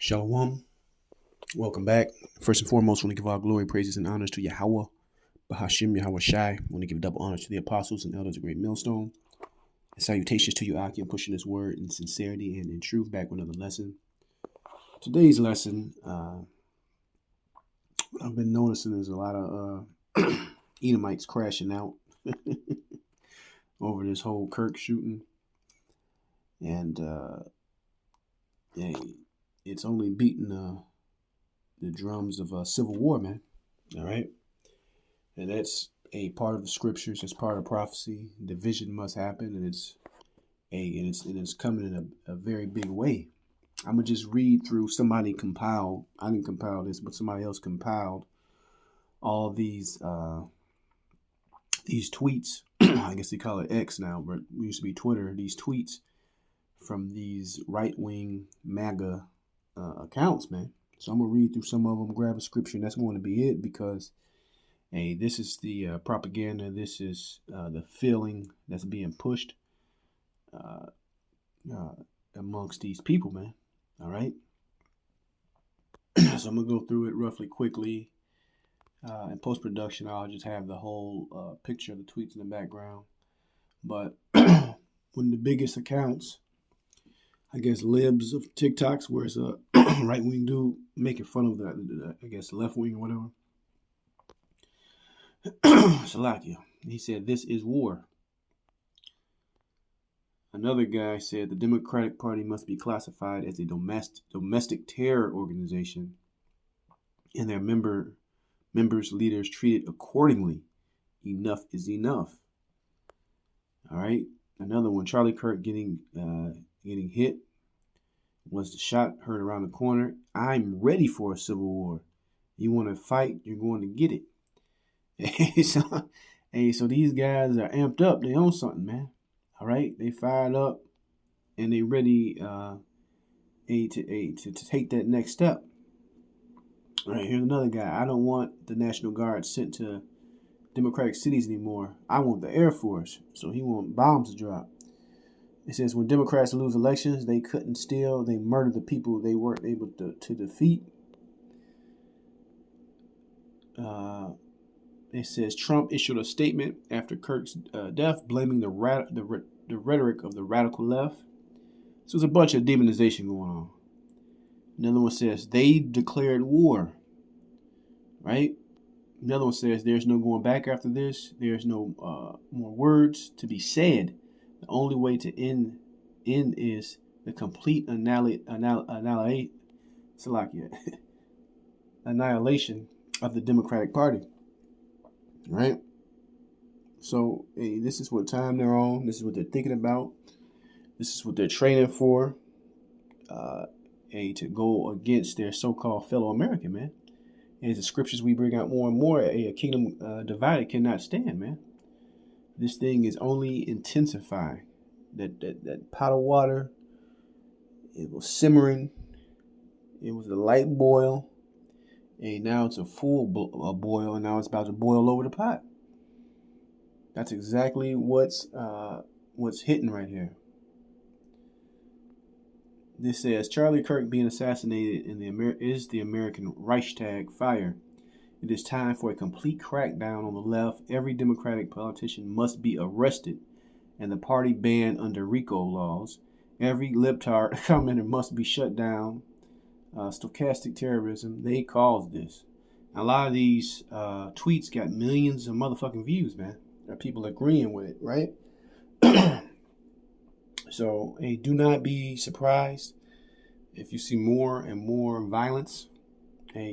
Shalom. Welcome back. First and foremost, I want to give all glory, praises, and honors to Yahweh, Bahashim Yahweh Shai. I want to give double honors to the apostles and elders of Great Millstone. And salutations to you, Aki, pushing this word in sincerity and in truth. Back with another lesson. Today's lesson, I've been noticing there's a lot of Edomites crashing out over this whole Kirk shooting. And it's only beating the drums of civil war, man. All right. And that's a part of the scriptures. It's part of prophecy. Division must happen, and it's coming in a very big way. I'm gonna just read through. Somebody compiled. I didn't compile this, but somebody else compiled all these tweets. I guess they call it X now, but it used to be Twitter. These tweets from these right-wing MAGA accounts, man. So I'm gonna read through some of them, grab a scripture, and that's going to be it because. Hey, this is the propaganda. This is the feeling that's being pushed amongst these people, man. All right. So I'm going to go through it roughly quickly. In post-production, I'll just have the whole picture of the tweets in the background. But one of the biggest accounts, I guess, libs of TikToks, where it's a right-wing dude making fun of the I guess, left-wing or whatever. Salakia. He said, "This is war." Another guy said the Democratic Party must be classified as a domestic terror organization and their members, leaders treated accordingly. Enough is enough. All right. Another one, Charlie Kirk getting hit. Was the shot heard around the corner? I'm ready for a civil war. You want to fight, you're going to get it. So these guys are amped up. They own something, man. All right, they fired up and they ready to take that next step. All right, here's another guy. I don't want the National Guard sent to Democratic cities anymore. I want the Air Force. So he want bombs to drop. It says when Democrats lose elections, they couldn't steal. They murder the people they weren't able to defeat. It says Trump issued a statement after Kirk's death, blaming the rhetoric of the radical left. So there's a bunch of demonization going on. Another one says they declared war. Right? Another one says there's no going back after this. There's no more words to be said. The only way to end is the complete annihilation of the Democratic Party. Right? So, hey, this is what time they're on. This is what they're thinking about. This is what they're training for. To go against their so-called fellow American, man. And as the scriptures we bring out more and more, a kingdom divided cannot stand, man. This thing is only intensifying. That pot of water, it was simmering. It was a light boil. And now it's a full boil, and now it's about to boil over the pot. That's exactly what's hitting right here. This says Charlie Kirk being assassinated is the American Reichstag fire. It is time for a complete crackdown on the left. Every Democratic politician must be arrested, and the party banned under RICO laws. Every libtard commenter must be shut down. Stochastic terrorism, they caused this. A lot of these tweets got millions of motherfucking views, man. There are people agreeing with it, right? So, hey, do not be surprised if you see more and more violence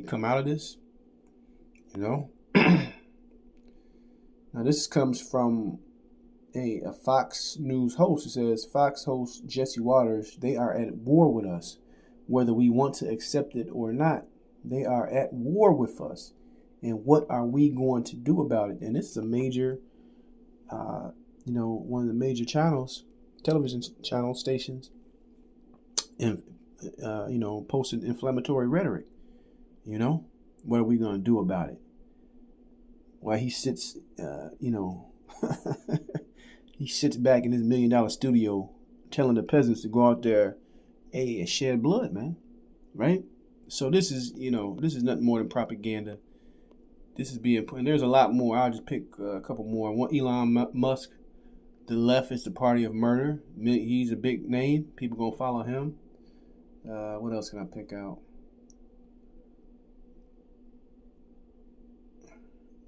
come out of this. You know? Now, this comes from a Fox News host. It says, Fox host Jesse Waters, they are at war with us. Whether we want to accept it or not, they are at war with us. And what are we going to do about it? And this is a major, one of the major channels, television channel stations, and, posted inflammatory rhetoric. What are we going to do about it? While he sits, he sits back in his $1 million studio telling the peasants to go out there and shed blood, man. right? So this is, this is nothing more than propaganda. This is being put, and there's a lot more. I'll just pick a couple more. One, Elon Musk. The left is the party of murder. He's a big name. People gonna follow him. What else can I pick out?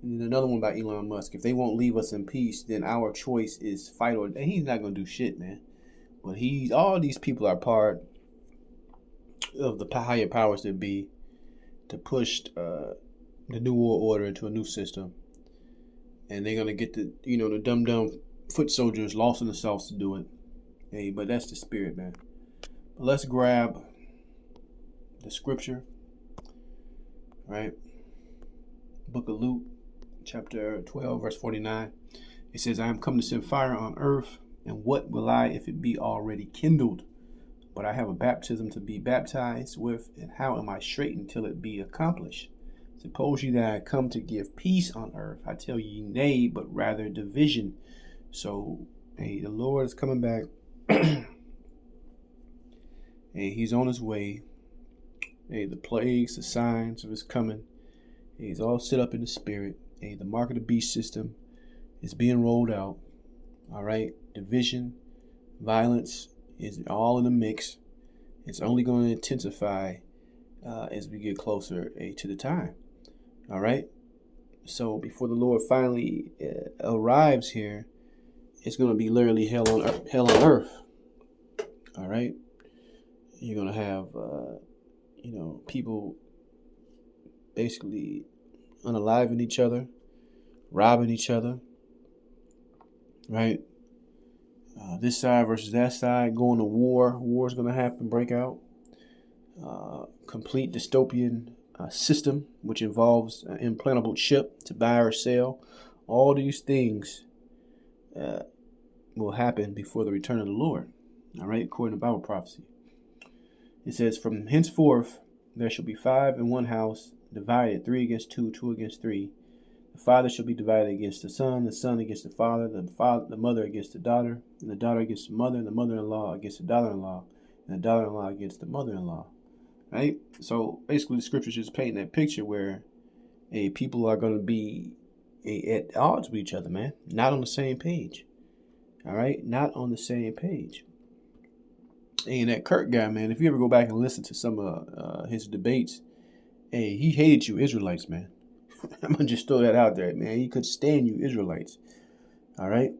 And another one about Elon Musk. If they won't leave us in peace, then our choice is fight or. And he's not gonna do shit, man. But all these people are part of the higher powers that be to push the new world order into a new system, and they're gonna get the dumb foot soldiers lost in the sauce to do it. Hey, but that's the spirit, man. But let's grab the scripture, right? Book of Luke, chapter 12, verse 49. It says, I am come to send fire on earth, and what will I if it be already kindled? But I have a baptism to be baptized with, and how am I straitened till it be accomplished? Suppose ye that I come to give peace on earth. I tell ye nay, but rather division. So, hey, the Lord is coming back. Hey, he's on his way. Hey, the plagues, the signs of his coming. Hey, he's all set up in the spirit. Hey, the mark of the beast system is being rolled out. All right, division, violence is all in the mix. It's only going to intensify as we get closer to the time. All right. So before the Lord finally arrives here, it's going to be literally hell on earth. All right. You're going to have, people basically unaliving each other, robbing each other. Right. This side versus that side, going to war. War is going to happen, break out. Complete dystopian system, which involves an implantable chip to buy or sell. All these things will happen before the return of the Lord. All right, according to Bible prophecy. It says, from henceforth there shall be 5 in one house, divided 3 against 2, 2 against 3. The father shall be divided against the son against the father, the mother against the daughter, and the daughter against the mother, and the mother-in-law against the daughter-in-law, and the daughter-in-law against the mother-in-law. Right? So basically the scriptures just painting that picture where people are going to be at odds with each other, man. Not on the same page. All right? Not on the same page. And that Kirk guy, man, if you ever go back and listen to some of his debates, he hated you Israelites, man. I'm going to just throw that out there, man. He could stand you Israelites. All right?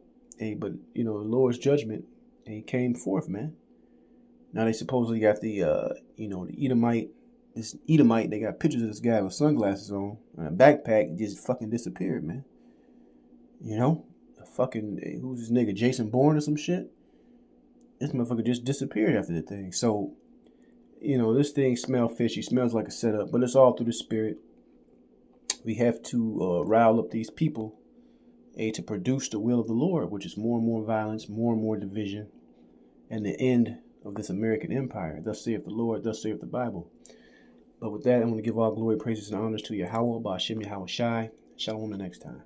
But, the Lord's judgment, he came forth, man. Now they supposedly got the Edomite. This Edomite, they got pictures of this guy with sunglasses on and a backpack. Just fucking disappeared, man. Who's this nigga, Jason Bourne or some shit? This motherfucker just disappeared after the thing. So, this thing smells fishy. Smells like a setup, but it's all through the spirit. We have to rile up these people to produce the will of the Lord, which is more and more violence, more and more division, and the end of this American empire. Thus saith the Lord, thus saith the Bible. But with that, I'm going to give all glory, praises, and honors to Yahweh, Ba'ashem Yahweh Shai. Shalom the next time.